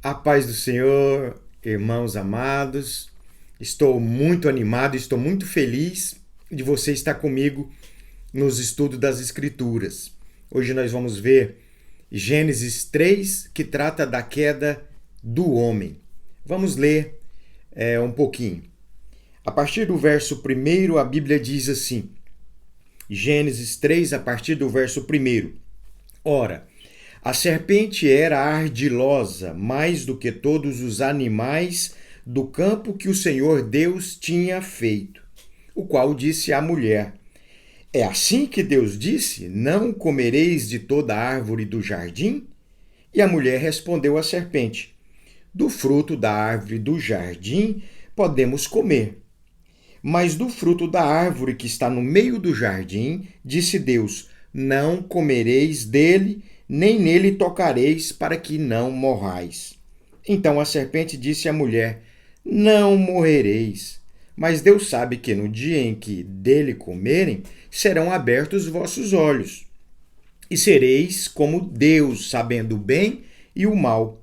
A paz do Senhor, irmãos amados. Estou muito animado, estou muito feliz de você estar comigo nos estudos das Escrituras. Hoje nós vamos ver Gênesis 3, que trata da queda do homem. Vamos ler um pouquinho. A partir do verso 1, a Bíblia diz assim, Gênesis 3, a partir do verso 1. Ora, a serpente era ardilosa mais do que todos os animais do campo que o Senhor Deus tinha feito, o qual disse à mulher: É assim que Deus disse: Não comereis de toda árvore do jardim? E a mulher respondeu à serpente: Do fruto da árvore do jardim podemos comer. Mas do fruto da árvore que está no meio do jardim, disse Deus: Não comereis dele, nem nele tocareis, para que não morrais. Então a serpente disse à mulher: Não morrereis. Mas Deus sabe que no dia em que dele comerem, serão abertos os vossos olhos, e sereis como Deus, sabendo o bem e o mal.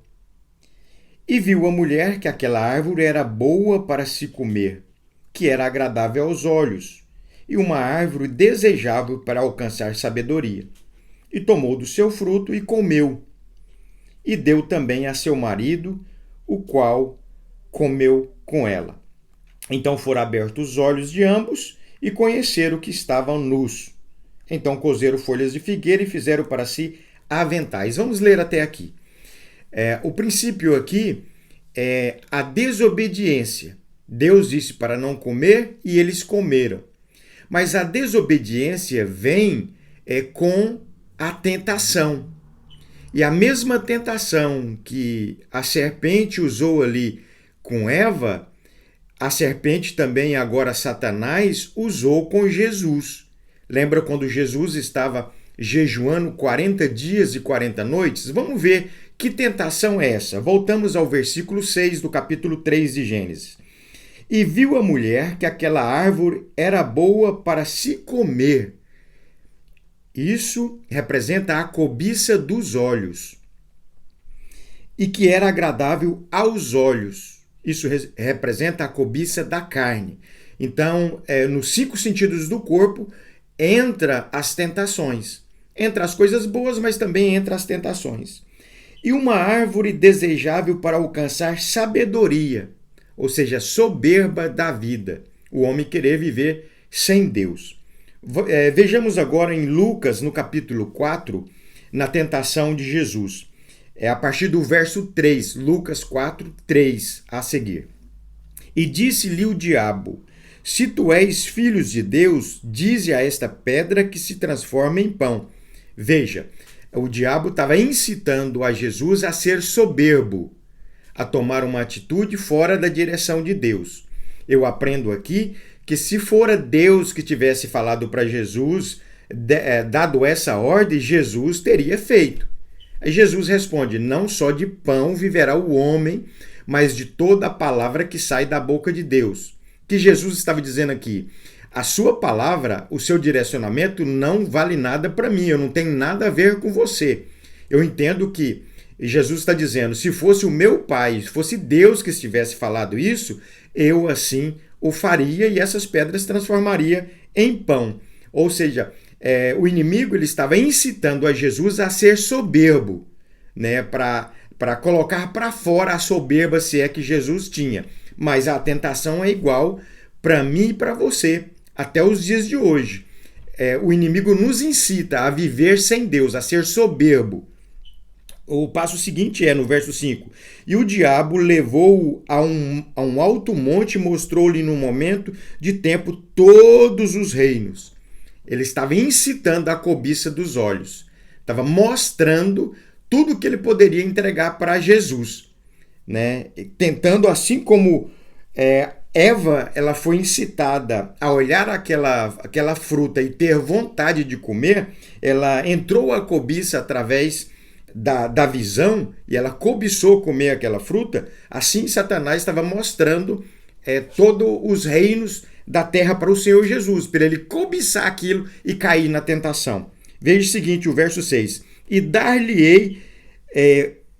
E viu a mulher que aquela árvore era boa para se comer, que era agradável aos olhos, e uma árvore desejável para alcançar sabedoria. E tomou do seu fruto e comeu. E deu também a seu marido, o qual comeu com ela. Então foram abertos os olhos de ambos e conheceram que estavam nus. Então coseram folhas de figueira e fizeram para si aventais. Vamos ler até aqui. O princípio aqui é a desobediência. Deus disse para não comer e eles comeram. Mas a desobediência vem com a tentação. E a mesma tentação que a serpente usou ali com Eva, a serpente também, agora Satanás, usou com Jesus. Lembra quando Jesus estava jejuando 40 dias e 40 noites? Vamos ver que tentação é essa. Voltamos ao versículo 6 do capítulo 3 de Gênesis. E viu a mulher que aquela árvore era boa para se comer. Isso representa a cobiça dos olhos. E que era agradável aos olhos. Isso representa a cobiça da carne. Então, nos 5 sentidos do corpo, entra as tentações. Entra as coisas boas, mas também entra as tentações. E uma árvore desejável para alcançar sabedoria, ou seja, soberba da vida. O homem querer viver sem Deus. Vejamos agora em Lucas, no capítulo 4, na tentação de Jesus. A partir do verso 3, Lucas 4, 3, a seguir. E disse-lhe o diabo: Se tu és filho de Deus, dize a esta pedra que se transforma em pão. Veja, o diabo estava incitando a Jesus a ser soberbo, a tomar uma atitude fora da direção de Deus. Eu aprendo aqui que se fora Deus que tivesse falado para Jesus, dado essa ordem, Jesus teria feito. Jesus responde: Não só de pão viverá o homem, mas de toda a palavra que sai da boca de Deus. O que Jesus estava dizendo aqui? A sua palavra, o seu direcionamento não vale nada para mim, eu não tenho nada a ver com você. Eu entendo que Jesus está dizendo, se fosse o meu pai, se fosse Deus que estivesse falado isso, eu assim o faria e essas pedras transformaria em pão. Ou seja, o inimigo ele estava incitando a Jesus a ser soberbo, né, para colocar para fora a soberba se é que Jesus tinha. Mas a tentação é igual para mim e para você, até os dias de hoje. O inimigo nos incita a viver sem Deus, a ser soberbo. O passo seguinte no verso 5. E o diabo levou-o a um alto monte e mostrou-lhe no momento de tempo todos os reinos. Ele estava incitando a cobiça dos olhos. Estava mostrando tudo que ele poderia entregar para Jesus, né? Tentando, assim como Eva ela foi incitada a olhar aquela fruta e ter vontade de comer, ela entrou a cobiça através da visão e ela cobiçou comer aquela fruta. Assim Satanás estava mostrando todos os reinos da terra para o Senhor Jesus, para ele cobiçar aquilo e cair na tentação. Veja o seguinte, o verso 6. E dar-lhe-ei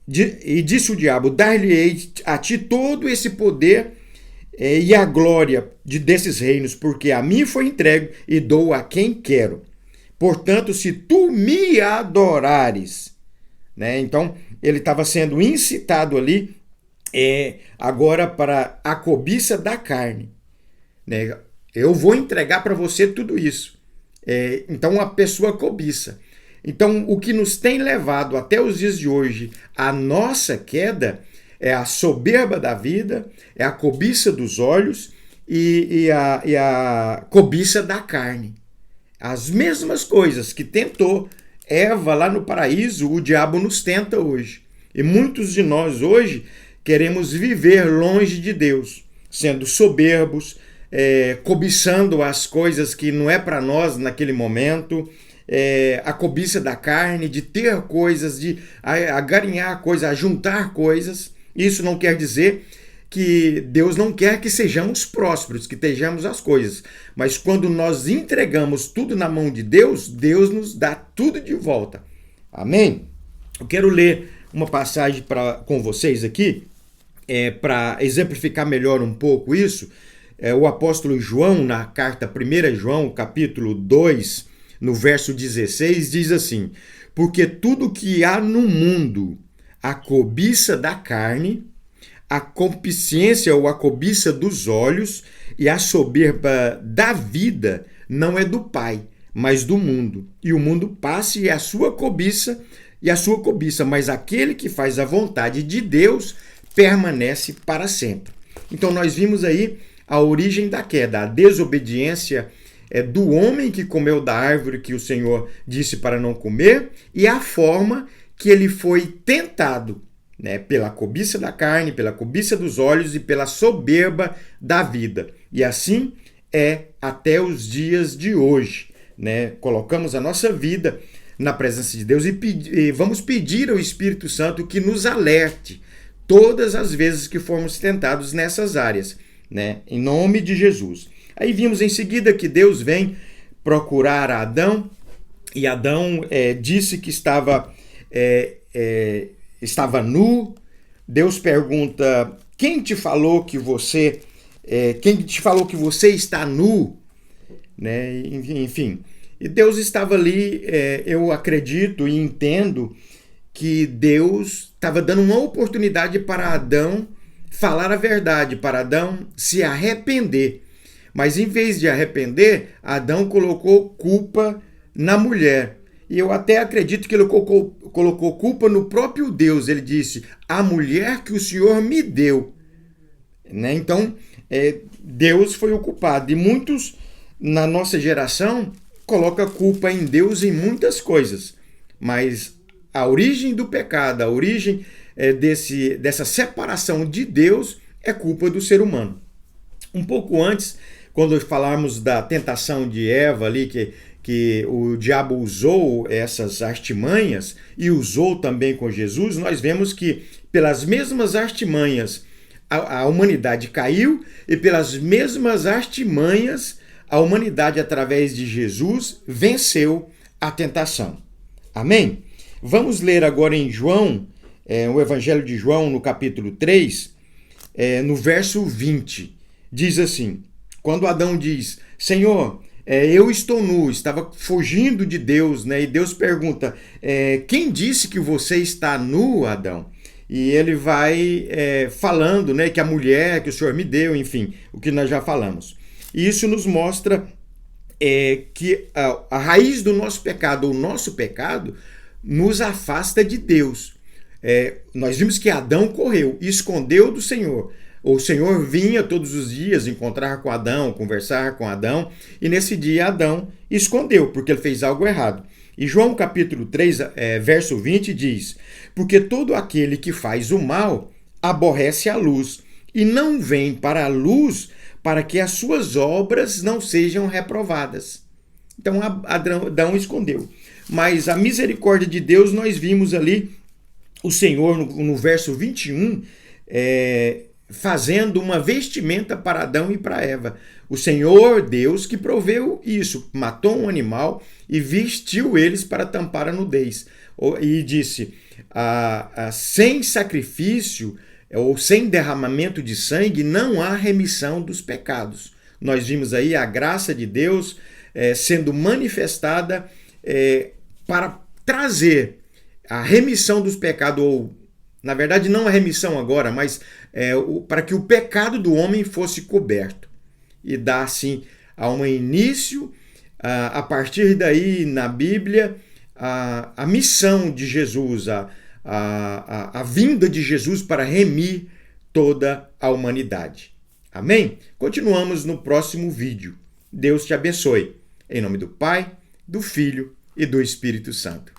E disse o diabo: dar-lhe-ei a ti todo esse poder e a glória desses reinos, porque a mim foi entregue e dou a quem quero. Portanto, se tu me adorares, né? Então, ele estava sendo incitado ali agora para a cobiça da carne, né? Eu vou entregar para você tudo isso. Então, a pessoa cobiça. Então, o que nos tem levado até os dias de hoje à nossa queda é a soberba da vida, é a cobiça dos olhos e a cobiça da carne. As mesmas coisas que tentou Eva lá no paraíso, o diabo nos tenta hoje. E muitos de nós hoje queremos viver longe de Deus, sendo soberbos, cobiçando as coisas que não é para nós naquele momento, a cobiça da carne, de ter coisas, de agarinhar coisas, ajuntar coisas. Isso não quer dizer que Deus não quer que sejamos prósperos, que tenhamos as coisas. Mas quando nós entregamos tudo na mão de Deus, Deus nos dá tudo de volta. Amém? Eu quero ler uma passagem com vocês aqui, para exemplificar melhor um pouco isso. O apóstolo João, na carta 1 João, capítulo 2, no verso 16, diz assim: porque tudo que há no mundo, a cobiça da carne, a concupiscência ou a cobiça dos olhos e a soberba da vida não é do Pai, mas do mundo. E o mundo passa e a sua cobiça, mas aquele que faz a vontade de Deus permanece para sempre. Então nós vimos aí a origem da queda, a desobediência do homem que comeu da árvore que o Senhor disse para não comer e a forma que ele foi tentado, né, pela cobiça da carne, pela cobiça dos olhos e pela soberba da vida. E assim é até os dias de hoje, né? Colocamos a nossa vida na presença de Deus e vamos pedir ao Espírito Santo que nos alerte todas as vezes que formos tentados nessas áreas, né? Em nome de Jesus. Aí vimos em seguida que Deus vem procurar Adão e Adão disse que estava nu. Deus pergunta: quem te falou que você está nu? Né? Enfim, e Deus estava ali. Eu acredito e entendo que Deus estava dando uma oportunidade para Adão falar a verdade, para Adão se arrepender. Mas em vez de arrepender, Adão colocou culpa na mulher. E eu até acredito que ele colocou culpa no próprio Deus. Ele disse: a mulher que o Senhor me deu. Né? Então, Deus foi o culpado. E muitos, na nossa geração, colocam culpa em Deus em muitas coisas. Mas a origem do pecado, a origem dessa separação de Deus é culpa do ser humano. Um pouco antes, quando falarmos da tentação de Eva ali, que o diabo usou essas artimanhas e usou também com Jesus, nós vemos que pelas mesmas artimanhas a humanidade caiu e pelas mesmas artimanhas a humanidade, através de Jesus, venceu a tentação. Amém? Vamos ler agora em João, o Evangelho de João, no capítulo 3, no verso 20. Diz assim: quando Adão diz: Senhor, eu estou nu, estava fugindo de Deus, né? E Deus pergunta: quem disse que você está nu, Adão? E ele vai falando, né, que a mulher que o Senhor me deu, enfim, o que nós já falamos. E isso nos mostra que a raiz do nosso pecado, o nosso pecado, nos afasta de Deus. Nós vimos que Adão correu, escondeu do Senhor. O Senhor vinha todos os dias encontrar com Adão, conversar com Adão, e nesse dia Adão escondeu, porque ele fez algo errado. E João capítulo 3, verso 20 diz: porque todo aquele que faz o mal aborrece a luz, e não vem para a luz para que as suas obras não sejam reprovadas. Então Adão escondeu. Mas a misericórdia de Deus, nós vimos ali o Senhor no verso 21, fazendo uma vestimenta para Adão e para Eva. O Senhor Deus que proveu isso, matou um animal e vestiu eles para tampar a nudez. e disse: sem sacrifício ou sem derramamento de sangue não há remissão dos pecados. Nós vimos aí a graça de Deus sendo manifestada para trazer a remissão dos pecados, ou na verdade não a remissão agora, mas para que o pecado do homem fosse coberto. E dá assim a um início, a partir daí na Bíblia, a missão de Jesus, a vinda de Jesus para remir toda a humanidade. Amém? Continuamos no próximo vídeo. Deus te abençoe. Em nome do Pai, do Filho e do Espírito Santo.